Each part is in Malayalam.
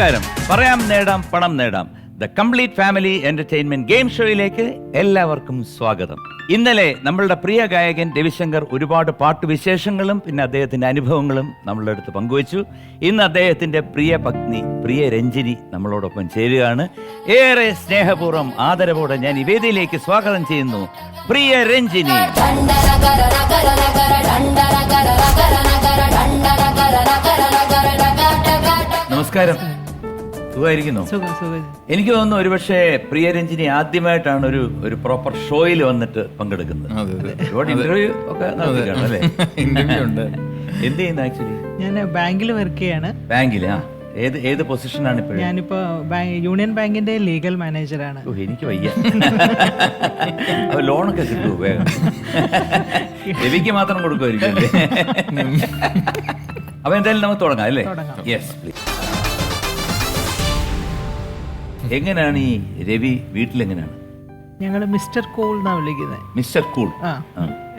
നമസ്കാരം. പറയാം നേടാം പണം നേടാം the complete family entertainment game ഷോയിലേക്ക് എല്ലാവർക്കും സ്വാഗതം. ഇന്നലെ നമ്മളുടെ പ്രിയ ഗായകൻ രവിശങ്കർ ഒരുപാട് പാട്ടുവിശേഷങ്ങളും പിന്നെ അദ്ദേഹത്തിന്റെ അനുഭവങ്ങളും നമ്മളുടെ അടുത്ത് പങ്കുവച്ചു. ഇന്ന് അദ്ദേഹത്തിന്റെ പ്രിയ പത്നി പ്രിയ രഞ്ജിനി നമ്മളോടൊപ്പം ചേരുകയാണ്. ഏറെ സ്നേഹപൂർവ്വം ആദരവോടെ ഞാൻ ഈ വേദിയിലേക്ക് സ്വാഗതം ചെയ്യുന്നു പ്രിയ രഞ്ജിനി. നമസ്കാരം. സുഖമായിരിക്കുന്നു? എനിക്ക് തോന്നുന്നു ഒരുപക്ഷെ പ്രിയ രഞ്ജിനി ആദ്യമായിട്ടാണ് ഒരു പ്രോപ്പർ ഷോയിൽ വന്നിട്ട് പങ്കെടുക്കുന്നത്. ഒരുപാട് ഇന്റർവ്യൂ ഒക്കെ നടത്തിയിട്ടാണ് അല്ലേ? എന്ത് ചെയ്യുന്നു ആക്ച്വലി? ഞാൻ ബാങ്കിൽ വർക്ക് ചെയ്യാണ്. ബാങ്കിലാ? ഏത് പൊസിഷനാണ് ഇപ്പോഴും? ഞാനിപ്പോ യൂണിയൻ ബാങ്കിന്റെ ലീഗൽ മാനേജറാണ്. എനിക്ക് വയ്യ. ലോണൊക്കെ കിട്ടുമോ വേഗം? രവിക്ക് മാത്രം കൊടുക്കുമായിരിക്കും. അപ്പൊ എന്തായാലും നമുക്ക് തുടങ്ങാം അല്ലേ? Yes please. എങ്ങനെയാണ് ഈ രവി വീട്ടിലെങ്ങനെയാണ്? ഞങ്ങള് മിസ്റ്റർ കൂൾ എന്നാ വിളിക്കുന്നത്. Mister cool.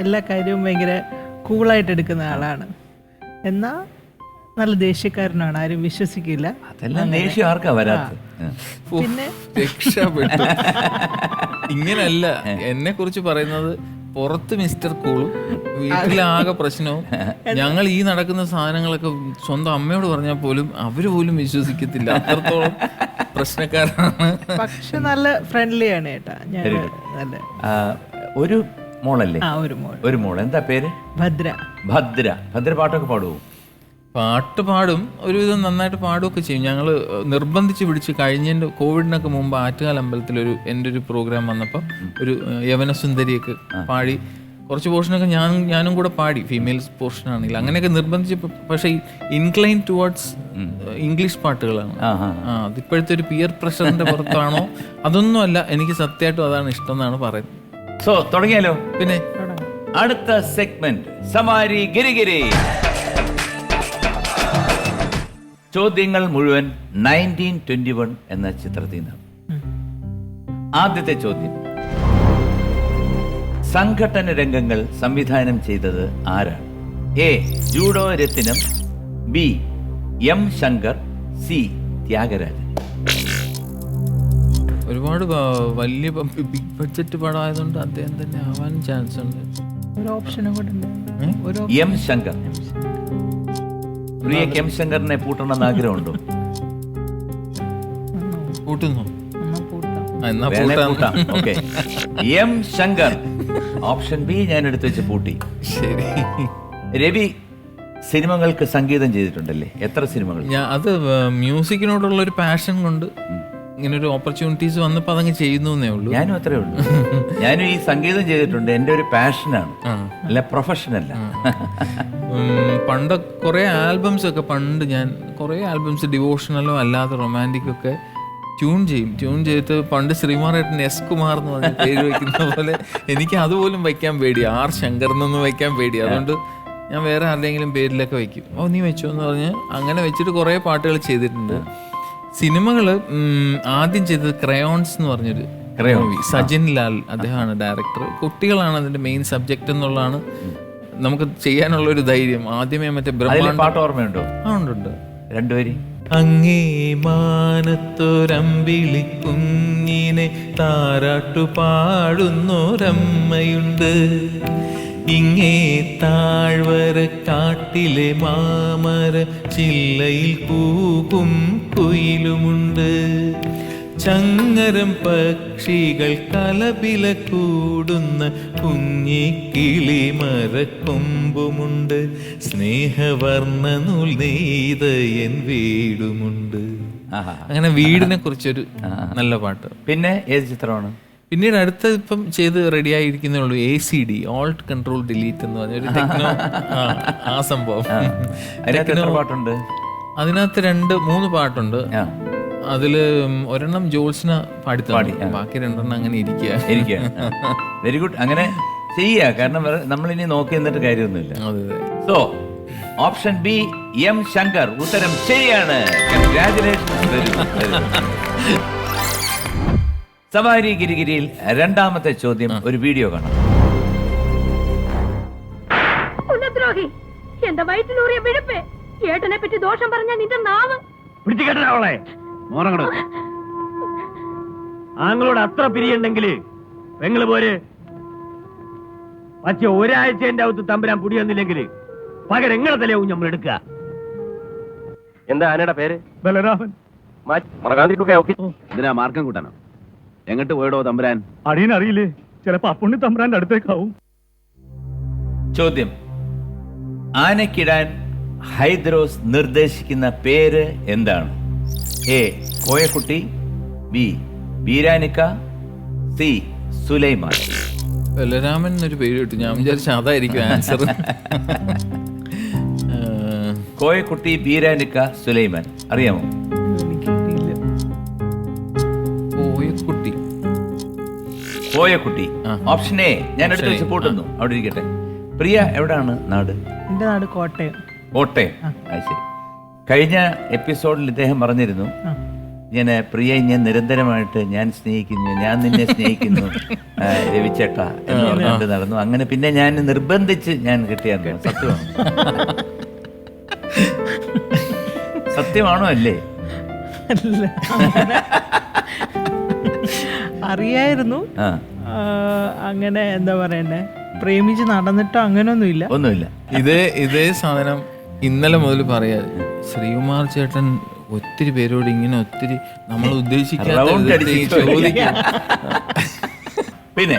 എല്ലാ കാര്യവും ഭയങ്കര കൂളായിട്ട് എടുക്കുന്ന ആളാണ്. എന്നാ നല്ല ദേഷ്യക്കാരനാണ്, ആരും വിശ്വസിക്കില്ല. അതെല്ലാം ദേഷ്യം ആർക്കാ വരാത്ത? പിന്നെ രക്ഷപ്പെട്ടു. ഇങ്ങനല്ല എന്നെ കുറിച്ച് പറയുന്നത്. പുറത്ത് മിസ്റ്റർ കൂളും വീട്ടിലാകെ പ്രശ്നവും. ഞങ്ങൾ ഈ നടക്കുന്ന സാധനങ്ങളൊക്കെ സ്വന്തം അമ്മയോട് പറഞ്ഞാൽ പോലും അവര് പോലും വിശ്വസിക്കത്തില്ല, അത്രത്തോളം പ്രശ്നക്കാരാണ്. പക്ഷെ നല്ല ഫ്രണ്ട്ലിയാണ് ഏട്ടാ. ഞാൻ നല്ല ഒരു മോളല്ലേ? ഒരു മോൾ. എന്താ പേര്? ഭദ്ര. ഭദ്ര പാട്ടൊക്കെ പാടുവോ? പാട്ട് പാടും, ഒരുവിധം നന്നായിട്ട് പാടുകയൊക്കെ ചെയ്യും. ഞങ്ങൾ നിർബന്ധിച്ച് പിടിച്ച് കഴിഞ്ഞതിൻ്റെ കോവിഡിനൊക്കെ മുമ്പ് ആറ്റുകാൽ അമ്പലത്തിലൊരു എൻ്റെ ഒരു പ്രോഗ്രാം വന്നപ്പോൾ ഒരു യവനസുന്ദരിയൊക്കെ പാടി, കുറച്ച് പോർഷനൊക്കെ ഞാനും കൂടെ പാടി, ഫീമെയിൽസ് പോർഷനാണെങ്കിൽ അങ്ങനെയൊക്കെ നിർബന്ധിച്ച്. പക്ഷേ ഇൻക്ലൈൻ ടുവേർഡ്സ് ഇംഗ്ലീഷ് പാട്ടുകളാണ്. അതിപ്പോഴത്തെ ഒരു പിയർ പ്രഷറിന്റെ പുറത്താണോ അതൊന്നും അല്ല, എനിക്ക് സത്യമായിട്ടും അതാണ് ഇഷ്ടം എന്നാണ് പറയുന്നത്. സോ തുടങ്ങിയാലോ? പിന്നെ അടുത്ത സെഗ്മെന്റ് സവാരി ഗിരിഗിരി. ചോദ്യങ്ങൾ മുഴുവൻ 1921 എന്ന ചിത്രത്തിൽ നിന്നാണ്. ആദ്യത്തെ ചോദ്യം, സംഘട്ടന രംഗങ്ങൾ സംവിധാനം ചെയ്തത് ആരാണ്? A Judo Ratnam, B M Shankar, C Thyagarajan. ഒരുപാട് വലിയ ബിഗ് ബഡ്ജറ്റ് പടമായതുകൊണ്ട് അദ്ദേഹം തന്നെ ആവാൻ ചാൻസ് ഉണ്ട്. ഒരു ഓപ്ഷനും കൂടെ ഉണ്ട്. എം ശങ്കർ. പ്രിയ എം ശങ്കറിനെ പൂട്ടണമെന്ന് ആഗ്രഹമുണ്ടോ? കൂട്ടുന്നു. Okay, M Shankar option B ഞാൻ എടുത്തു വെച്ച് പൂട്ടി. ശരി. രവി സിനിമകൾക്ക് സംഗീതം ചെയ്തിട്ടുണ്ടല്ലേ? എത്ര സിനിമകൾ? അത് മ്യൂസിക്കിനോടുള്ള ഒരു പാഷൻ കൊണ്ട് ഇങ്ങനെ ഒരു ഓപ്പർച്യൂണിറ്റീസ് വന്നപ്പോൾ അതങ്ങ് ചെയ്യുന്നേ ഉള്ളൂ. ഞാനും അത്രേ ഉള്ളൂ. ഞാനും ഈ സംഗീതം ചെയ്തിട്ടുണ്ട്. എൻ്റെ ഒരു പാഷനാണ്, അല്ല പ്രൊഫഷനല്ല. പണ്ട് കുറേ ആൽബംസ് ഒക്കെ ഞാൻ കുറേ ആൽബംസ് ഡിവോഷണലോ അല്ലാതെ റൊമാൻറ്റിക് ഒക്കെ ട്യൂൺ ചെയ്തിട്ട് പണ്ട് ശ്രീമാറേട്ടൻ എസ് കുമാർ എന്ന് പറഞ്ഞ പേര് വയ്ക്കുന്ന പോലെ എനിക്ക് അതുപോലും വയ്ക്കാൻ പേടി, ആർ ശങ്കർ എന്നൊന്നും വയ്ക്കാൻ പേടി. അതുകൊണ്ട് ഞാൻ വേറെ ആരുടെയെങ്കിലും പേരിലൊക്കെ വയ്ക്കും. നീ വെച്ചോ എന്ന് പറഞ്ഞ് അങ്ങനെ വെച്ചിട്ട് കുറേ പാട്ടുകൾ ചെയ്തിട്ടുണ്ട്. സിനിമകൾ ആദ്യം ചെയ്തത് ക്രയോൺസ് എന്ന് പറഞ്ഞൊരു മൂവി. സജിൻ ലാൽ അദ്ദേഹമാണ് ഡയറക്ടർ. കുട്ടികളാണ് അതിന്റെ മെയിൻ സബ്ജക്റ്റ് എന്നുള്ളതാണ് നമുക്ക് ചെയ്യാനുള്ള ഒരു ധൈര്യം. ആദ്യമേ മറ്റേ പാട്ട് ഓർമ്മയുണ്ടോ? ഉണ്ട്. രണ്ടുപേരും. അങ്ങേ മാനത്തൊരമ്പിളി കുഞ്ഞിനെ താരാട്ടു പാടുന്നൊരമ്മയുണ്ട്, ഇങ്ങേ താഴ്വര കാട്ടിലെ മാമര ചില്ലയിൽ കൂകും കുയിലുമുണ്ട്, ചങ്ങരം പക്ഷികൾ കലപില കൂടുന്ന കുഞ്ഞിക്കിളി മരക്കൊമ്പുമുണ്ട്, സ്നേഹവർണ്ണ നൂൽ നെയ്ത എൻ വീടുമുണ്ട്. അങ്ങനെ വീടിനെ കുറിച്ചൊരു നല്ല പാട്ട്. പിന്നെ ഏത് ചിത്രമാണ്? പിന്നീട് അടുത്ത ഇപ്പം ചെയ്ത് റെഡി ആയിരിക്കുന്നേ ഉള്ളൂ. ACD, ഓൾട്ട് കൺട്രോൾ ഡിലീറ്റ് എന്ന് പറഞ്ഞൊരു ടെക്നോ ആ സംഭവം. പാട്ടുണ്ട് അതിനകത്ത് 2-3 പാട്ടുണ്ട്. അതില് ഒരെണ്ണം ജോൾസിന പാടി, ബാക്കി 2 അങ്ങനെ ഇരിക്കുക. Very good. അങ്ങനെ ചെയ്യാ, കാരണം നമ്മളിനി നോക്കി നിന്നിട്ട് കാര്യമൊന്നുമില്ല. So option B M Shankar ഉത്തരം ശരിയാണ്. സവാരി ഗിരിഗിരിയിൽ രണ്ടാമത്തെ ചോദ്യം, ഒരു വീഡിയോ കാണാം. എന്റെ വയറ്റിലൂറിയ വിഴുപ്പേ, ഏട്ടനെ പറ്റി ദോഷം പറഞ്ഞ നിന്റെ നാവ് പിടിച്ചു കേട്ട അവളെ മോറങ്ങട. ആങ്ങളോട് അത്ര പിരിയുണ്ടെങ്കില് പെങ്ങള് പോര്. പക്ഷെ ഒരാഴ്ച എന്റെ അകത്ത് തമ്പുരാൻ പുടി വന്നില്ലെങ്കില് പകരം എങ്ങനെ തലയാവും നമ്മൾ എടുക്കുക. എന്താ ആനയുടെ പേര്? ബലരാമൻ. ഇതിനാ മാർക്കം കൂട്ടാനോ? എങ്ങോട്ട് പോയിടോ തമ്പുരാൻ? അടിയനറിയില്ലേ, ചിലപ്പോ അപ്പുണ്ണി തമ്പുരാന്റെ അടുത്തേക്കാവും. ചോദ്യം: ആനക്കിടാൻ ഹൈദ്രോസ് നിർദ്ദേശിക്കുന്ന പേര് എന്താണ്? A Koyakutty, B Beeranikka, C Sulaiman. Balaraman എന്നൊരു പേര് കിട്ടും. ഞാൻ വിചാരിച്ച അതായിരിക്കും ആൻസർ. കോയക്കുട്ടി, ബീരാനിക്ക, സുലൈമാൻ. അറിയാമോ? എനിക്കറിയില്ല. കോയക്കുട്ടി. Koyakutty option A. ഞാൻ എടുത്ത് വെച്ച് പൂട്ടുന്നു. അവിടെ ഇരിക്കട്ടെ. പ്രിയ എവിടാണ് നാട്? എന്റെ നാട് കോട്ടയം. കോട്ടയം. അത് ശരി. കഴിഞ്ഞ എപ്പിസോഡിൽ ഇദ്ദേഹം പറഞ്ഞിരുന്നു, ഇങ്ങനെ പ്രിയ ഞാൻ നിരന്തരമായിട്ട് ഞാൻ സ്നേഹിക്കുന്നു, ഞാൻ നിന്നെ സ്നേഹിക്കുന്നു രവിച്ചേട്ട എന്ന് പറഞ്ഞിട്ട് നടന്നു. അങ്ങനെ പിന്നെ ഞാൻ നിർബന്ധിച്ച് ഞാൻ കിട്ടിയായിരുന്നു. സത്യമാണോ? സത്യമാണോ അല്ലേ? അല്ല, അറിയായിരുന്നു. അങ്ങനെ എന്താ പറയണ്ടേ, പ്രേമിച്ച് നടന്നിട്ടോ അങ്ങനെയൊന്നുമില്ല. ഒന്നുമില്ല. ഇതേ സാധനം ഇന്നലെ മുതൽ പറയാ. ശ്രീകുമാർ ചേട്ടൻ ഒത്തിരി പേരോട് ഇങ്ങനെ ഒത്തിരി നമ്മൾ ഉദ്ദേശിക്കാത്ത ചോദിക്കും. പിന്നെ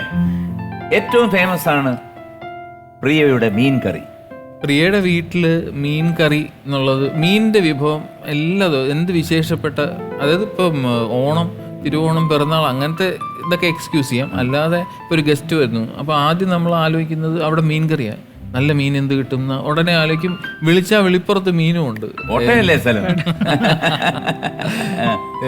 ഏറ്റവും ഫേമസ് ആണ് പ്രിയയുടെ മീൻ കറി. പ്രിയയുടെ വീട്ടില് മീൻ കറി എന്നുള്ളത്, മീനിന്റെ വിഭവം എല്ലാതും എന്ത് വിശേഷപ്പെട്ട, അതായത് ഇപ്പം ഓണം, തിരുവോണം, പിറന്നാൾ അങ്ങനത്തെ ഇതൊക്കെ എക്സ്ക്യൂസ് ചെയ്യാം. അല്ലാതെ ഇപ്പോൾ ഒരു ഗസ്റ്റ് വരുന്നു, അപ്പോൾ ആദ്യം നമ്മൾ ആലോചിക്കുന്നത് അവിടെ മീൻ കറിയാണ്. നല്ല മീൻ എന്ത് കിട്ടും ഉടനെ ആലോചിക്കും. വിളിച്ചാൽ വെളിപ്പുറത്ത് മീനും ഉണ്ട്. കോട്ടയല്ലേ സ്ഥലം?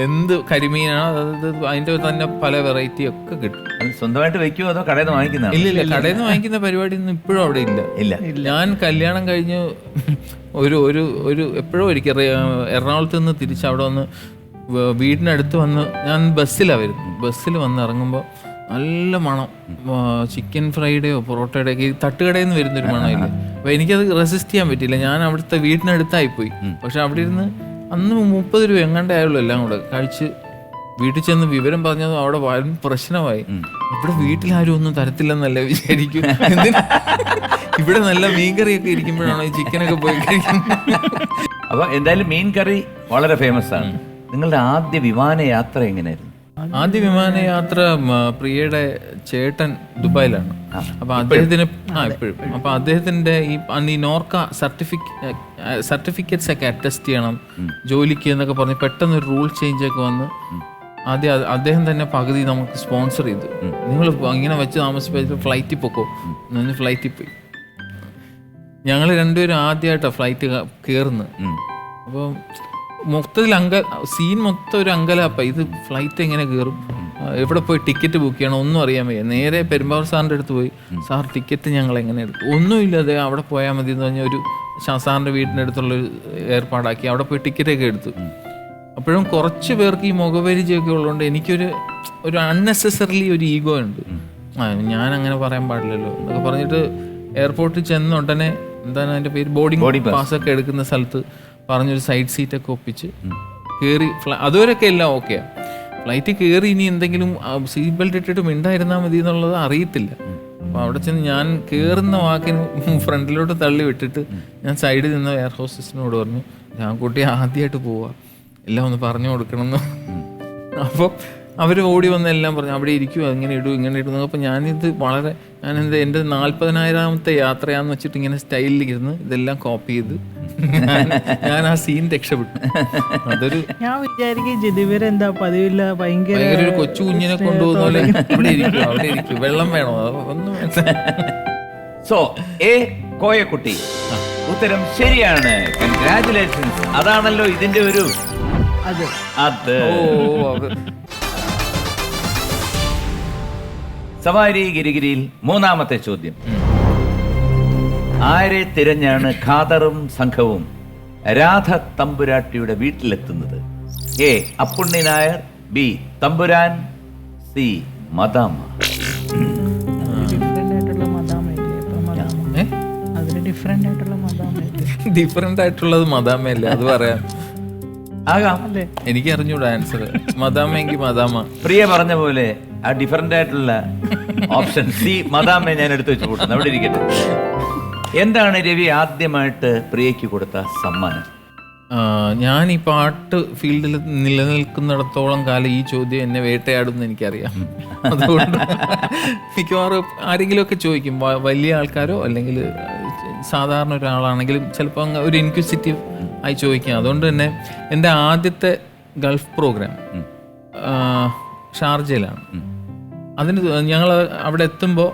എന്ത് കരിമീനാണ്, അതായത് അതിന്റെ തന്നെ പല വെറൈറ്റി ഒക്കെ കിട്ടും. സ്വന്തമായിട്ട് വെക്കുമോ അതോ കടയിൽ നിന്ന് വാങ്ങിക്കുന്ന? ഇല്ല, കടയിൽ നിന്ന് വാങ്ങിക്കുന്ന പരിപാടി ഒന്നും ഇപ്പോഴും അവിടെ ഇല്ല. ഞാൻ കല്യാണം കഴിഞ്ഞ് ഒരു എപ്പോഴും ഒരിക്കൽ എറണാകുളത്ത് നിന്ന് തിരിച്ച് അവിടെ വന്ന് വീടിനടുത്ത് വന്ന് ഞാൻ ബസ്സിലാണ് വരുന്നത്. ബസ്സിൽ വന്ന് ഇറങ്ങുമ്പോൾ നല്ല മണം, ചിക്കൻ ഫ്രൈഡേയോ പൊറോട്ടയുടെ ഒക്കെ തട്ടുകടയിൽ നിന്ന് വരുന്നൊരു മണമില്ല. അപ്പോൾ എനിക്കത് റെസിസ്റ്റ് ചെയ്യാൻ പറ്റില്ല. ഞാൻ അവിടുത്തെ വീടിനടുത്തായിപ്പോയി. പക്ഷെ അവിടെ ഇരുന്ന് അന്ന് 30 രൂപ എങ്ങാണ്ടേ ആയുള്ളൂ. എല്ലാം കൂടെ കഴിച്ച് വീട്ടിൽ ചെന്ന് വിവരം പറഞ്ഞതും അവിടെ വളരെ പ്രശ്നമായി. ഇവിടെ വീട്ടിലാരും ഒന്നും തരത്തില്ലെന്നല്ലേ വിചാരിക്കും. ഇവിടെ നല്ല മീൻകറിയൊക്കെ ഇരിക്കുമ്പോഴാണോ ഈ ചിക്കനൊക്കെ പോയി കഴിക്കുന്നത്. അപ്പൊ എന്തായാലും മീൻ കറി വളരെ ഫേമസ് ആണ്. നിങ്ങളുടെ ആദ്യ വിമാനയാത്ര എങ്ങനെയായിരുന്നു? ആദ്യ വിമാനയാത്ര പ്രിയയുടെ ചേട്ടൻ ദുബായിലാണ്. അപ്പൊ അദ്ദേഹത്തിന് ഇപ്പോഴും അപ്പൊ അദ്ദേഹത്തിന്റെ ഈ നോർക്ക സർട്ടിഫിക്കറ്റ്സ് ഒക്കെ അറ്റസ്റ്റ് ചെയ്യണം ജോലിക്ക് എന്നൊക്കെ പറഞ്ഞ് പെട്ടെന്ന് ഒരു റൂൾ ചേഞ്ച് ഒക്കെ വന്ന് ആദ്യം അദ്ദേഹം തന്നെ പകുതി നമുക്ക് സ്പോൺസർ ചെയ്തു. നിങ്ങൾ ഇങ്ങനെ വെച്ച് താമസിപ്പിച്ച് ഫ്ലൈറ്റിൽ പൊക്കോ എന്ന് ഫ്ലൈറ്റിൽ പോയി. ഞങ്ങൾ രണ്ടുപേരും ആദ്യമായിട്ടാണ് ഫ്ലൈറ്റ് കയറുന്നത്. അപ്പോൾ മൊത്തത്തിൽ സീൻ മൊത്തം ഒരു അങ്കലാപ്പ. ഇത് ഫ്ലൈറ്റ് എങ്ങനെ കയറും, എവിടെ പോയി ടിക്കറ്റ് ബുക്ക് ചെയ്യണം ഒന്നും അറിയാൻ വയ്യ. നേരെ പെരുമ്പാവൂർ സാറിൻ്റെ അടുത്ത് പോയി, സാർ ടിക്കറ്റ് ഞങ്ങൾ എങ്ങനെ എടുക്കും? ഒന്നുമില്ലാതെ അവിടെ പോയാൽ മതി എന്ന് പറഞ്ഞാൽ ഒരു സാറിൻ്റെ വീടിൻ്റെ അടുത്തുള്ളൊരു ഏർപ്പാടാക്കി അവിടെ പോയി ടിക്കറ്റൊക്കെ എടുത്തു. അപ്പോഴും കുറച്ച് പേർക്ക് ഈ മുഖപരിചയമൊക്കെ ഉള്ളതുകൊണ്ട് എനിക്കൊരു അൺനെസസറിലി ഒരു ഈഗോ ഉണ്ട്. ഞാൻ അങ്ങനെ പറയാൻ പാടില്ലല്ലോ എന്നൊക്കെ പറഞ്ഞിട്ട് എയർപോർട്ടിൽ ചെന്ന ഉടനെ എന്താണ് അതിൻ്റെ പേര്, ബോർഡിംഗ് പാസ്സൊക്കെ എടുക്കുന്ന സ്ഥലത്ത് പറഞ്ഞൊരു സൈഡ് സീറ്റൊക്കെ ഒപ്പിച്ച് കയറി. അതുവരെയൊക്കെ എല്ലാം ഓക്കെയാണ്. ഫ്ലൈറ്റ് കയറി ഇനി എന്തെങ്കിലും സീറ്റ് ബെൽറ്റ് ഇട്ടിട്ട് മിണ്ടായിരുന്നാൽ മതി എന്നുള്ളത് അറിയത്തില്ല. അപ്പോൾ അവിടെ ചെന്ന് ഞാൻ കയറുന്ന വാക്കിന് ഫ്രണ്ടിലോട്ട് തള്ളി വിട്ടിട്ട് ഞാൻ സൈഡിൽ നിന്ന് എയർ ഹോസ്റ്റസിനോട് പറഞ്ഞു, ഞാൻ കുട്ടി ആദ്യമായിട്ട് പോവാ, എല്ലാം ഒന്ന് പറഞ്ഞു കൊടുക്കണമെന്ന്. അപ്പോൾ അവർ ഓടി വന്ന് എല്ലാം പറഞ്ഞു, അവിടെ ഇരിക്കും, അങ്ങനെ ഇടും ഇങ്ങനെ ഇടുന്നു. അപ്പോൾ ഞാനിത് എൻ്റെ 40,000-ാമത്തെ യാത്രയാന്ന് വെച്ചിട്ട് ഇങ്ങനെ സ്റ്റൈലിൽ ഇരുന്ന് ഇതെല്ലാം കോപ്പി ചെയ്ത് ഞാൻ ആ സീൻ രക്ഷപ്പെട്ടു. അതൊരു ഞാൻ വിചാരിക്കും ജിതിവരെന്താ പതിവില്ല, ഭയങ്കര ഒരു കൊച്ചു കുഞ്ഞിനെ കൊണ്ടുപോകുന്ന പോലെ ഇവിടെ ഇരിക്കും അവിടെ ഇരിക്കും, വെള്ളം വേണോ ഒന്നും വേണ്ട. സോ എ കോയക്കുട്ടി ഉത്തരം ശരിയാണ്. കൺഗ്രാറ്റുലേഷൻസ്. അതാണല്ലോ ഇതിന്റെ ഒരു അത്. സവാരി ഗിരിഗിരിയിൽ മൂന്നാമത്തെ ചോദ്യം. ആരെ തിരഞ്ഞാണ് ഖാദറും സംഘവും Radha തമ്പുരാട്ടിയുടെ വീട്ടിലെത്തുന്നത്? A Appunni Nair, B Thampuran, C മദാമ്മ. Different ആയിട്ടുള്ളത് മദാമ്മയല്ലേ, അത് പറയാം. ആകാം. എനിക്ക് അറിഞ്ഞൂടാ ആൻസർ. മദാമെങ്കിൽ മദാമ. പ്രിയ പറഞ്ഞ പോലെ ആ ഡിഫറെന്റ് ആയിട്ടുള്ള ഓപ്ഷൻ സി മദാമെ ഞാൻ എടുത്തു വെച്ച് കൂട്ടുന്നു. അവിടെ ഇരിക്കട്ടെ. എന്താണ് രവി ആദ്യമായിട്ട് പ്രിയയ്ക്ക് കൊടുത്ത സമ്മാനം? ഞാൻ ഈ പാട്ട് ഫീൽഡിൽ നിലനിൽക്കുന്നിടത്തോളം കാലം ഈ ചോദ്യം എന്നെ വേട്ടയാടും എന്ന് എനിക്കറിയാം. അതുകൊണ്ട് മിക്കവാറും ആരെങ്കിലുമൊക്കെ ചോദിക്കും, വലിയ ആൾക്കാരോ അല്ലെങ്കിൽ സാധാരണ ഒരാളാണെങ്കിലും ചിലപ്പോൾ അങ്ങ് ഒരു ഇൻക്വിസിറ്റീവ് ആയി ചോദിക്കാം. അതുകൊണ്ട് തന്നെ എൻ്റെ ആദ്യത്തെ ഗൾഫ് പ്രോഗ്രാം ഷാർജയിലാണ്. അതിന് ഞങ്ങൾ അവിടെ എത്തുമ്പോൾ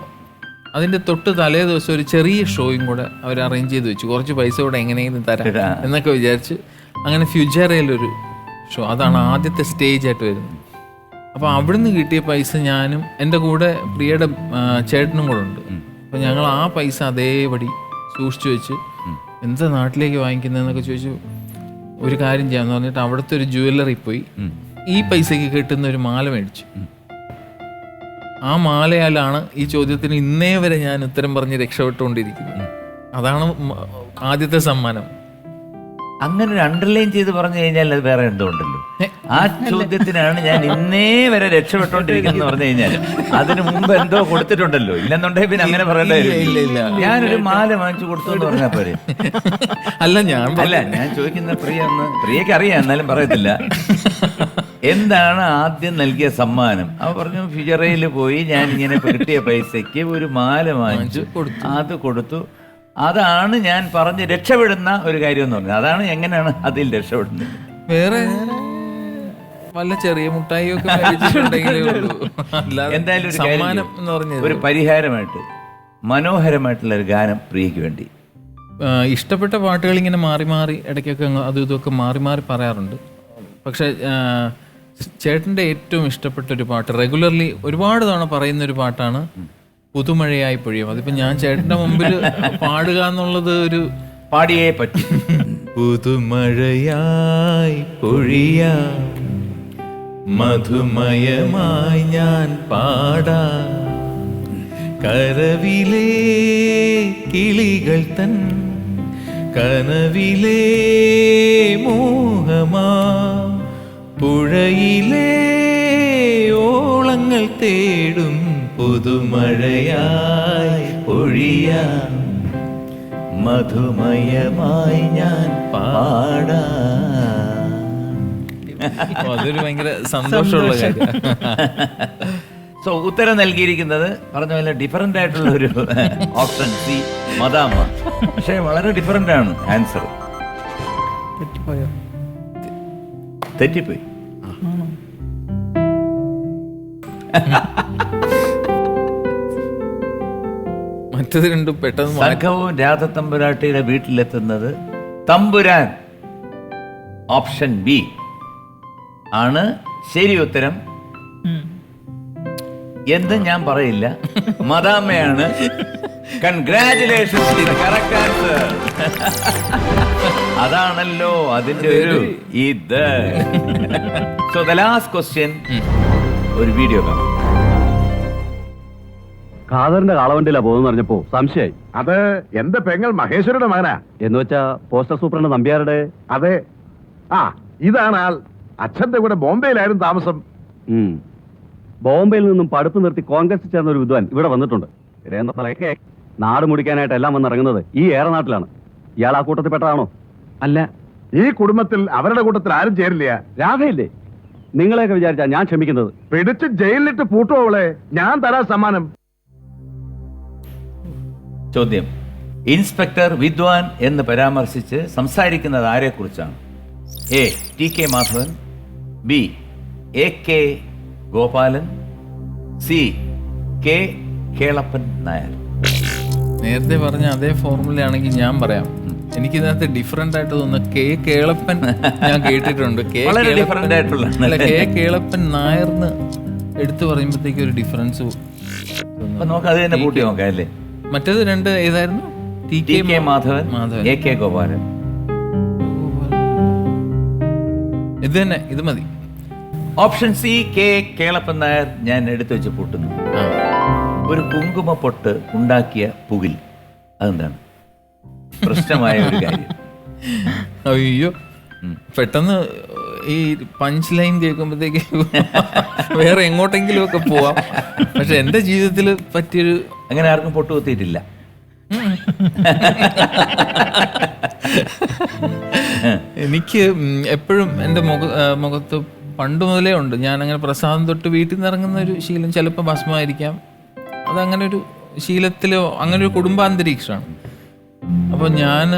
അതിൻ്റെ തൊട്ട് തലേ ദിവസം ഒരു ചെറിയ ഷോയും കൂടെ അവർ അറേഞ്ച് ചെയ്ത് വെച്ചു. കുറച്ച് പൈസ കൂടെ എങ്ങനെയെങ്കിലും തരാം എന്നൊക്കെ വിചാരിച്ച് അങ്ങനെ ഫ്യൂച്ചറയിലൊരു ഷോ, അതാണ് ആദ്യത്തെ സ്റ്റേജ് ആയിട്ട് വരുന്നത്. അപ്പോൾ അവിടുന്ന് കിട്ടിയ പൈസ ഞാനും എൻ്റെ കൂടെ പ്രിയയുടെ ചേട്ടനും കൂടെ ഉണ്ട്. അപ്പോൾ ഞങ്ങൾ ആ പൈസ അതേപടി സൂക്ഷിച്ചു വെച്ച് എന്താ നാട്ടിലേക്ക് വാങ്ങിക്കുന്നതെന്നൊക്കെ ചോദിച്ചു. ഒരു കാര്യം ചെയ്യാമെന്ന് പറഞ്ഞിട്ട് അവിടുത്തെ ഒരു ജുവല്ലറി പോയി ഈ പൈസയ്ക്ക് കിട്ടുന്ന ഒരു മാല മേടിച്ചു. ആ മാലയാലാണ് ഈ ചോദ്യത്തിന് ഇന്നേ വരെ ഞാൻ ഉത്തരം പറഞ്ഞ് രക്ഷപ്പെട്ടുകൊണ്ടിരിക്കുന്നത്. അതാണ് ആദ്യത്തെ സമ്മാനം. അങ്ങനെ ഒരു അണ്ടർലൈൻ ചെയ്ത് പറഞ്ഞു കഴിഞ്ഞാൽ അത് വേറെ എന്തോ ഉണ്ടല്ലോ. ആ ചോദ്യത്തിനാണ് ഞാൻ ഇന്നേ വരെ രക്ഷപ്പെട്ടുകൊണ്ടിരിക്കുന്നത് പറഞ്ഞു കഴിഞ്ഞാൽ അതിന് മുമ്പ് എന്തോ കൊടുത്തിട്ടുണ്ടല്ലോ. ഇല്ലെന്നുണ്ടെങ്കിൽ പിന്നെ അങ്ങനെ പറയണ്ടായിരുന്നു. ഞാനൊരു മാല വാങ്ങിച്ചു കൊടുത്തു എന്ന് പറഞ്ഞാൽ പോരെ. ഞാൻ ചോദിക്കുന്ന പ്രിയക്ക് അറിയാം, എന്നാലും പറയത്തില്ല. എന്താണ് ആദ്യം നൽകിയ സമ്മാനം? അവ പറഞ്ഞു ഫ്യൂച്ചറയിൽ പോയി ഞാൻ ഇങ്ങനെ കിട്ടിയ പൈസക്ക് ഒരു മാല വാങ്ങിച്ചു, അത് കൊടുത്തു. അതാണ് ഞാൻ പറഞ്ഞ് രക്ഷപ്പെടുന്ന ഒരു കാര്യം എന്ന് പറഞ്ഞത്. അതാണ് എങ്ങനെയാണ് അതിൽ രക്ഷപ്പെടുന്നത്. വേറെ വല്ല ചെറിയ മുട്ടായിയൊക്കെ എന്തായാലും ഒരു സമ്മാനം എന്ന് പറഞ്ഞത് ഒരു പരിഹാരമായിട്ട് മനോഹരമായിട്ടുള്ള ഒരു ഗാനം പ്രിയക്ക് വേണ്ടി. ഇഷ്ടപ്പെട്ട പാട്ടുകൾ ഇങ്ങനെ മാറി മാറി ഇടയ്ക്കൊക്കെ അതും ഇതൊക്കെ മാറി മാറി പറയാറുണ്ട്. പക്ഷെ ചേട്ടൻ്റെ ഏറ്റവും ഇഷ്ടപ്പെട്ട ഒരു പാട്ട്, റെഗുലർലി ഒരുപാട് തവണ പറയുന്നൊരു പാട്ടാണ് പുതുമഴയായി പൊഴിയും. അതിപ്പോൾ ഞാൻ ചേട്ടൻ്റെ മുമ്പിൽ പാടുക എന്നുള്ളത് ഒരു പാടിയേ പറ്റും. പുതുമഴയായി പൊഴിയാം മധുമയമായി ഞാൻ പാടാ, കരവിലേ കിളികൾ തൻ കനവിലേ മോഹമാ, പുഴയിലേ ഓളങ്ങൾ തേടും പുതുമഴയായി പൊഴിയാം മധുമയമായി ഞാൻ പാടാ. അതൊരു ഭയങ്കര സന്തോഷമുള്ള കാര്യം. സോ ഉത്തരം നൽകിയിരിക്കുന്നത് പറഞ്ഞ പോലെ ഡിഫറെന്റ് ആയിട്ടുള്ള ഒരു ഓപ്ഷൻ സി മദാമ. പക്ഷെ വളരെ ഡിഫറെന്റ് ആണ് ആൻസർ. തെറ്റിപ്പോയി. മറ്റത് രണ്ടും പെട്ടെന്ന് സംഘവും രാധതമ്പുരാട്ടിയുടെ വീട്ടിലെത്തുന്നത് തമ്പുരാൻ ഓപ്ഷൻ ബി ആണ് ശരി ഉത്തരം എന്ന് ഞാൻ പറയില്ല. മദാമയാണ്. Congratulations, correct answer. അതാണല്ലോ അതിന്റെ ഒരു ഇത്. സോ ദ ലാസ്റ്റ് ക്വസ്റ്റ്യൻ, ഒരു വീഡിയോ കാണാം. ഖാദറിന്റെ കാളവണ്ടിയിലാ പോകുന്ന പറഞ്ഞപ്പോ സംശയായി. അത് എന്റെ പെങ്ങൾ മഹേശ്വരുടെ മകനാ. എന്ന് വെച്ചാ പോസ്റ്റൽ സൂപ്രണ്ട് നമ്പ്യാരുടെ. അതെ. ആ ഇതാണ് ആൾ. അച്ഛന്റെ കൂടെ ബോംബെയിലായിരുന്നു താമസം. ബോംബെയിൽ നിന്നും പഠിപ്പ് നിർത്തി കോൺഗ്രസ് ചേർന്ന ഒരു വിദ്വാൻ ഇവിടെ വന്നിട്ടുണ്ട്. നാട് മുടിക്കാനായിട്ട് എല്ലാം വന്നിറങ്ങുന്നത് ഈ ഏറനാട്ടിലാണ്. ഇയാൾ ആ കൂട്ടത്തിൽ പെട്ടതാണോ? അല്ല. ഈ കുടുംബത്തിൽ അവരുടെ കൂട്ടത്തിൽ ആരും ചേരില്ല. രാധയില്ലേ? നിങ്ങളെയൊക്കെ വിചാരിച്ചാ ഞാൻ ക്ഷമിക്കുന്നത്. പിടിച്ച് ജയിലിലിട്ട് പൂട്ടുവോളെ, ഞാൻ തരാം സമ്മാനം. ചോദ്യം, ഇൻസ്പെക്ടർ വിദ്വാൻ എന്ന് പരാമർശിച്ച് സംസാരിക്കുന്നത് ആരെക്കുറിച്ചാണ്? A T K Madhavan, B A K Gopalan, C K Kelappan Nair. നേരത്തെ പറഞ്ഞ അതേ ഫോർമുലയാണെങ്കിൽ ഞാൻ പറയാം. എനിക്കിതിനകത്ത് ഡിഫറെന്റ് ആയിട്ട് തോന്നുന്നു കെ കേളപ്പൻ ഞാൻ കേട്ടിട്ടുണ്ട്. കെ കേളപ്പൻ നായർന്ന് എടുത്തു പറയുമ്പോഴത്തേക്ക് ഒരു ഡിഫറൻസ് നോക്കാം. അത് തന്നെ കൂട്ടി നോക്കാം അല്ലേ? മറ്റേത് രണ്ട് ഏതായിരുന്നു? T K Madhavan, A K Gopalan. ഇത് തന്നെ, ഇത് മതി. Option C K Kelappan Nair ഞാൻ എടുത്തു വെച്ച് പൂട്ടുന്നു. ഒരു കുങ്കുമപ്പൊട്ട് ഉണ്ടാക്കിയ പുകിൽ, അതെന്താണ്? പ്രശ്നമായ ഒരു കാര്യം. അയ്യോ, പെട്ടെന്ന് ഈ പഞ്ച് ലൈൻ കേൾക്കുമ്പോഴത്തേക്ക് വേറെ എങ്ങോട്ടെങ്കിലും ഒക്കെ പോവാം. പക്ഷെ എൻ്റെ ജീവിതത്തിൽ പറ്റിയൊരു അങ്ങനെ ആർക്കും പൊട്ടുകുത്തിയിട്ടില്ല. എനിക്ക് എപ്പോഴും എൻ്റെ മുഖത്ത് പണ്ട് മുതലേ ഉണ്ട്. ഞാൻ അങ്ങനെ പ്രസാദം തൊട്ട് വീട്ടിൽ നിന്ന് ഇറങ്ങുന്ന ഒരു ശീലം. ചിലപ്പോൾ ഭസ്മമായിരിക്കാം, അതങ്ങനെ ഒരു ശീലത്തിലോ അങ്ങനെ ഒരു കുടുംബാന്തരീക്ഷമാണ്. അപ്പോൾ ഞാൻ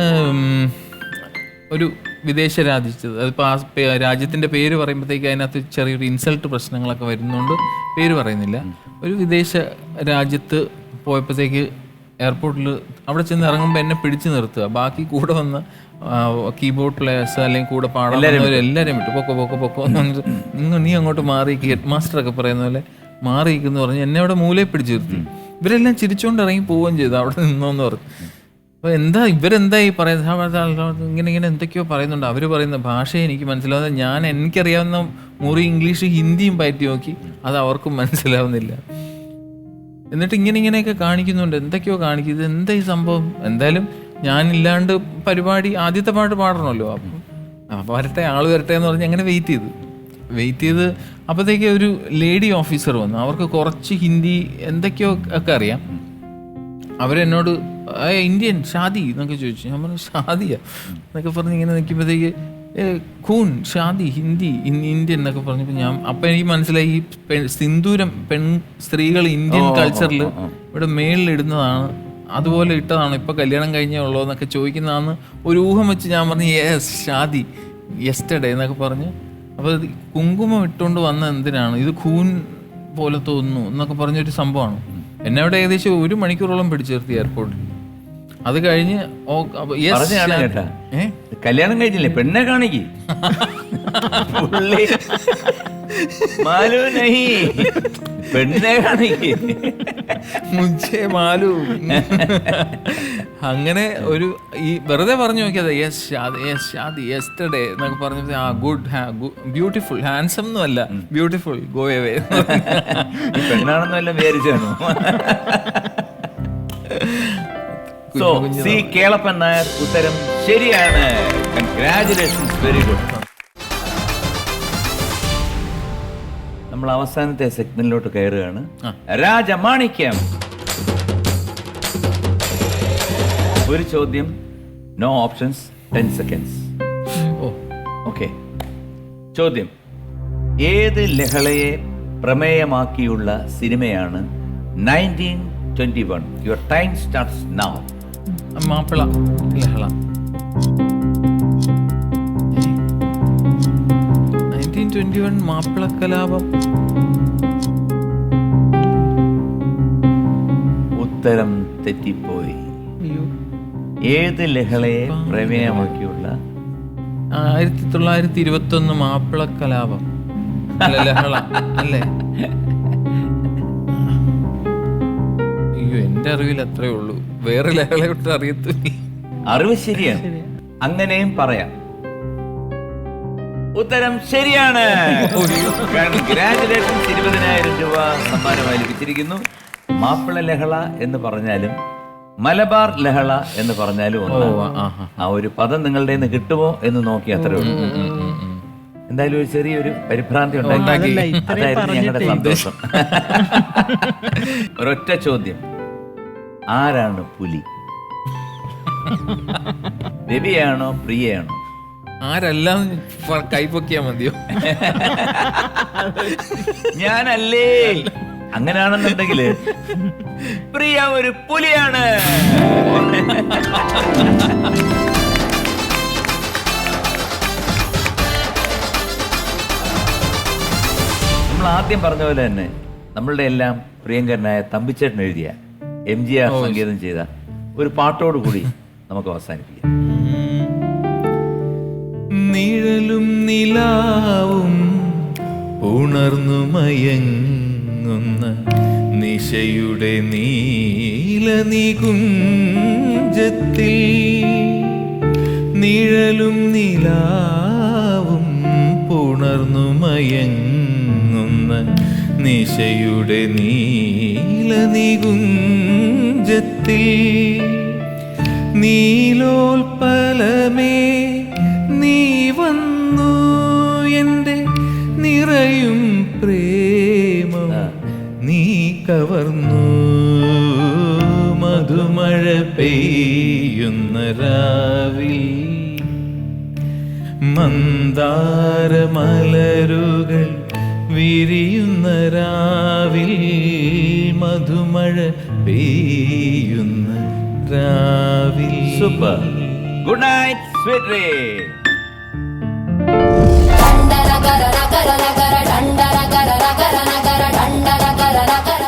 ഒരു വിദേശ രാജ്യത്ത്, അതിപ്പോൾ ആ രാജ്യത്തിൻ്റെ പേര് പറയുമ്പോഴത്തേക്ക് അതിനകത്ത് ചെറിയൊരു ഇൻസൾട്ട് പ്രശ്നങ്ങളൊക്കെ വരുന്നതുകൊണ്ട് പേര് പറയുന്നില്ല. ഒരു വിദേശ രാജ്യത്ത് പോയപ്പോഴത്തേക്ക് എയർപോർട്ടിൽ അവിടെ ചെന്ന് ഇറങ്ങുമ്പോൾ എന്നെ പിടിച്ചു നിർത്തുക. ബാക്കി കൂടെ വന്ന കീബോർഡ് പ്ലേയേഴ്സ് അല്ലെങ്കിൽ കൂടെ പാടുന്നവരെല്ലാവരും വിട്ടു പൊക്കോ എന്ന് പറഞ്ഞിട്ട് നീ അങ്ങോട്ട് മാറിയിരിക്കും, ഹെഡ് മാസ്റ്ററൊക്കെ പറയുന്ന പോലെ മാറിയിരിക്കുന്നു പറഞ്ഞ് എന്നെ അവിടെ മൂലയിൽ പിടിച്ചു നിർത്തി. ഇവരെല്ലാം ചിരിച്ചുകൊണ്ട് ഇറങ്ങി പോവുകയും ചെയ്തു, അവിടെ നിന്നോന്ന് പറഞ്ഞു. അപ്പോൾ ഇവരെന്താ ഈ പറയുന്നത്, ഇങ്ങനെ എന്തൊക്കെയോ പറയുന്നുണ്ട്. അവർ പറയുന്ന ഭാഷ എനിക്ക് മനസ്സിലാവുന്നത്, എനിക്കറിയാവുന്ന മുറി ഇംഗ്ലീഷ് ഹിന്ദിയും പറ്റി നോക്കി, അത് അവർക്കും മനസ്സിലാവുന്നില്ല. എന്നിട്ട് ഇങ്ങനെയൊക്കെ കാണിക്കുന്നുണ്ട്, എന്തൊക്കെയോ കാണിക്കും. ഇത് എന്താ ഈ സംഭവം? എന്തായാലും ഞാനില്ലാണ്ട് പരിപാടി ആദ്യത്തെ പാട്ട് പാടണമല്ലോ, അപ്പം വരട്ടെ ആൾ വരട്ടെ എന്ന് പറഞ്ഞ് അങ്ങനെ വെയിറ്റ് ചെയ്ത് അപ്പോഴത്തേക്ക് ഒരു ലേഡി ഓഫീസർ വന്നു. അവർക്ക് കുറച്ച് ഹിന്ദി എന്തൊക്കെയോ ഒക്കെ അറിയാം. അവരെന്നോട് ഇന്ത്യൻ ഷാദി എന്നൊക്കെ ചോദിച്ചു. ഞാൻ പറഞ്ഞു ഷാദിയാ എന്നൊക്കെ പറഞ്ഞ് ഇങ്ങനെ നിൽക്കുമ്പോഴത്തേക്ക് ഖൂൻ ഷാദി ഹിന്ദി ഇന്ത്യൻ എന്നൊക്കെ പറഞ്ഞപ്പോൾ അപ്പം എനിക്ക് മനസ്സിലായി ഈ സിന്ദൂരം സ്ത്രീകൾ ഇന്ത്യൻ കൾച്ചറിൽ ഇവിടെ മേളിലിടുന്നതാണ്, അതുപോലെ ഇട്ടതാണ്, ഇപ്പം കല്യാണം കഴിഞ്ഞേ ഉള്ളൂ എന്നൊക്കെ ചോദിക്കുന്നതാണെന്ന് ഒരു ഊഹം വെച്ച് ഞാൻ പറഞ്ഞു യെസ് ഷാദി യെസ്റ്റർഡേ എന്നൊക്കെ പറഞ്ഞ്. അപ്പോൾ കുങ്കുമം ഇട്ടുകൊണ്ട് വന്ന എന്തിനാണ്, ഇത് ഖൂൻ പോലെ തോന്നുന്നു എന്നൊക്കെ പറഞ്ഞൊരു സംഭവമാണ്. എന്നെ അവിടെ ഏകദേശം 1 മണിക്കൂറോളം പിടിച്ചു നിർത്തി എയർപോർട്ടിൽ. അത് കഴിഞ്ഞ് കല്യാണം കഴിഞ്ഞില്ലേ, പെണ്ണെ കാണിക്ക് പെണ്ണെ കാണിക്ക് മുഞ്ചേ മാലു. അങ്ങനെ ഒരു ഈ വെറുതെ പറഞ്ഞു നോക്കിയത് യെസ്റ്റർഡേ എന്നൊക്കെ പറഞ്ഞത് ഗുഡ് ബ്യൂട്ടിഫുൾ ഹാൻസം ഒന്നും അല്ല, ബ്യൂട്ടിഫുൾ ഗോ അവേ പെണ്ണാണെന്നല്ല വിചാരിച്ചാണോ? സോ സി കേളപ്പൻ നായർ ഉത്തരം ശരിയാണ്. Congratulations, very good. നമ്മൾ അവസാനത്തെ സെഗ്മെന്റിലോട്ട് കയറുകയാണ്. രാജമാണിക്യം. ഒരു ചോദ്യം, നോ ഓപ്ഷൻസ്, 10 സെക്കൻഡ്സ്. ഓക്കെ. ചോദ്യം, ഏത് ലഹളയെ പ്രമേയമാക്കിയുള്ള സിനിമയാണ് 1921? Your time starts now. Mappila ലഹള. 1921 മാപ്പിള കലാപം. ഉത്തരം തെറ്റിപ്പോയി. ഏത് ലഹളയെ പ്രമേയമാക്കിയുള്ള? 1921 മാപ്പിള കലാപം അല്ല ലഹള അല്ലേ? അയ്യോ, എന്റെ അറിവിൽ അത്രേ ഉള്ളൂ, വേറെ ലഹളയോട്ട് അറിയത്തില്ല. അറിവ് ശരിയാണ്, അങ്ങനെയും പറയാം. ഉത്തരം ശരിയാണ്. കൺഗ്രാജുലേഷൻസ്, 20,000 രൂപ സമ്മാനമായി ലഭിച്ചിരിക്കുന്നു. മാപ്പിള ലഹള എന്ന് പറഞ്ഞാലും മലബാർ ലഹള എന്ന് പറഞ്ഞാലും ആ ഒരു പദം നിങ്ങളുടെ നിന്ന് കിട്ടുമോ എന്ന് നോക്കി അത്രേ ഉള്ളൂ. എന്തായാലും ഒരു ചെറിയൊരു പരിഭ്രാന്തി ഉണ്ടാക്കി, അതായിരുന്നു ഞങ്ങളുടെ സന്തോഷം. ഒരൊറ്റ ചോദ്യം, ആരാണ് പുലി? രവിയാണോ പ്രിയയാണോ? ആരെല്ലാം കൈപ്പൊക്കിയാ മതിയോ? ഞാനല്ലേ. അങ്ങനെയാണെന്നുണ്ടെങ്കിൽ പ്രിയ ഒരു പുലിയാണ്. നമ്മൾ ആദ്യം പറഞ്ഞ പോലെ തന്നെ നമ്മളുടെ എല്ലാം പ്രിയങ്കരനായ തമ്പിച്ചേട്ടൻ എഴുതിയ MGR സംഗീതം ചെയ്ത ഒരു പാട്ടോട് കൂടി നമുക്ക് അവസാനിപ്പിക്കാം. നിഴലും നിലാവും ഉണർന്നു മയങ്ങുന്ന നിശയുടെ നീല നികുഞ്ചത്തിൽ, നിഴലും നിലാവും ഉണർന്നു മയങ്ങുന്ന നിശയുടെ നീല നികുഞ്ചത്തിൽ, നീലോൽപലമേ നീ വന്നു നിറയും പ്രേമം നീ കവർന്നു മധുമഴ പെയ്യുന്ന രാവിൽ മന്ദാരമലരുകൾ വിരിയുന്ന രാവിൽ മധുമഴ പെയ്യുന്ന രാവിൽ. Super. Good night sweet dream.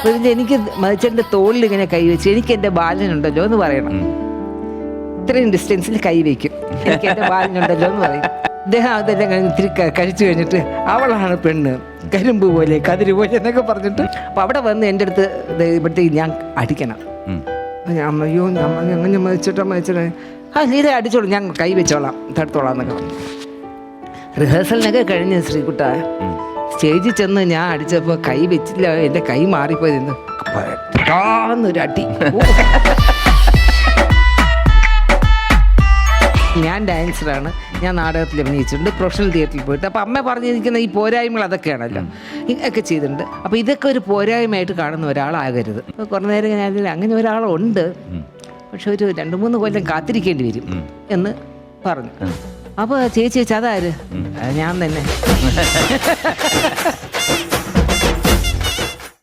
പിന്നെ എനിക്ക് മതിച്ചെന്റെ തോളിൽ ഇങ്ങനെ കൈവച്ച് എനിക്ക് എന്റെ ബാലനുണ്ടല്ലോ എന്ന് പറയണം. ഇത്രയും ഡിസ്റ്റൻസിൽ കൈവയ്ക്കും, എനിക്ക് എന്റെ ബാലനുണ്ടല്ലോ എന്ന് പറയും. അദ്ദേഹം അതെല്ലാം കഴിഞ്ഞ് ഇത്തിരി കഴിച്ചു കഴിഞ്ഞിട്ട് അവളാണ് പെണ്ണ്, കരിമ്പ് പോലെ കതിര് പോലെ എന്നൊക്കെ പറഞ്ഞിട്ട് അപ്പൊ അവിടെ വന്ന് എൻ്റെ അടുത്ത് ഇവിടത്തേക്ക് ഞാൻ അടിക്കണം. ഞാൻ അയ്യോ അങ്ങനെ മതിച്ചിട്ട് ആ നീരെ അടിച്ചോളൂ, ഞാൻ കൈ വെച്ചോളാം തടുത്തോളാം എന്നൊക്കെ പറഞ്ഞു. റിഹേഴ്സലിനൊക്കെ കഴിഞ്ഞ് ശ്രീകുട്ട സ്റ്റേജിൽ ചെന്ന് ഞാൻ അടിച്ചപ്പോൾ കൈ വെച്ചില്ല, എൻ്റെ കൈ മാറിപ്പോയിരുന്നു ഒരു അടി. ഞാൻ ഡാൻസറാണ്, ഞാൻ നാടകത്തിൽ അഭിനയിച്ചിട്ടുണ്ട്, പ്രൊഫഷണൽ തിയേറ്ററിൽ പോയിട്ട്. അപ്പോൾ അമ്മ പറഞ്ഞിരിക്കുന്ന ഈ പോരായ്മകൾ അതൊക്കെയാണല്ലോ, ഇതൊക്കെ ചെയ്തിട്ടുണ്ട്. അപ്പോൾ ഇതൊക്കെ ഒരു പോരായ്മയായിട്ട് കാണുന്ന ഒരാളാകരുത്. കുറേ നേരം ഞാൻ അങ്ങനെ ഒരാളുണ്ട്, പക്ഷെ ഒരു 2-3 കൊല്ലം കാത്തിരിക്കേണ്ടി വരും എന്ന് പറഞ്ഞു. അപ്പോൾ ചേച്ചി അതാര്? ഞാൻ തന്നെ.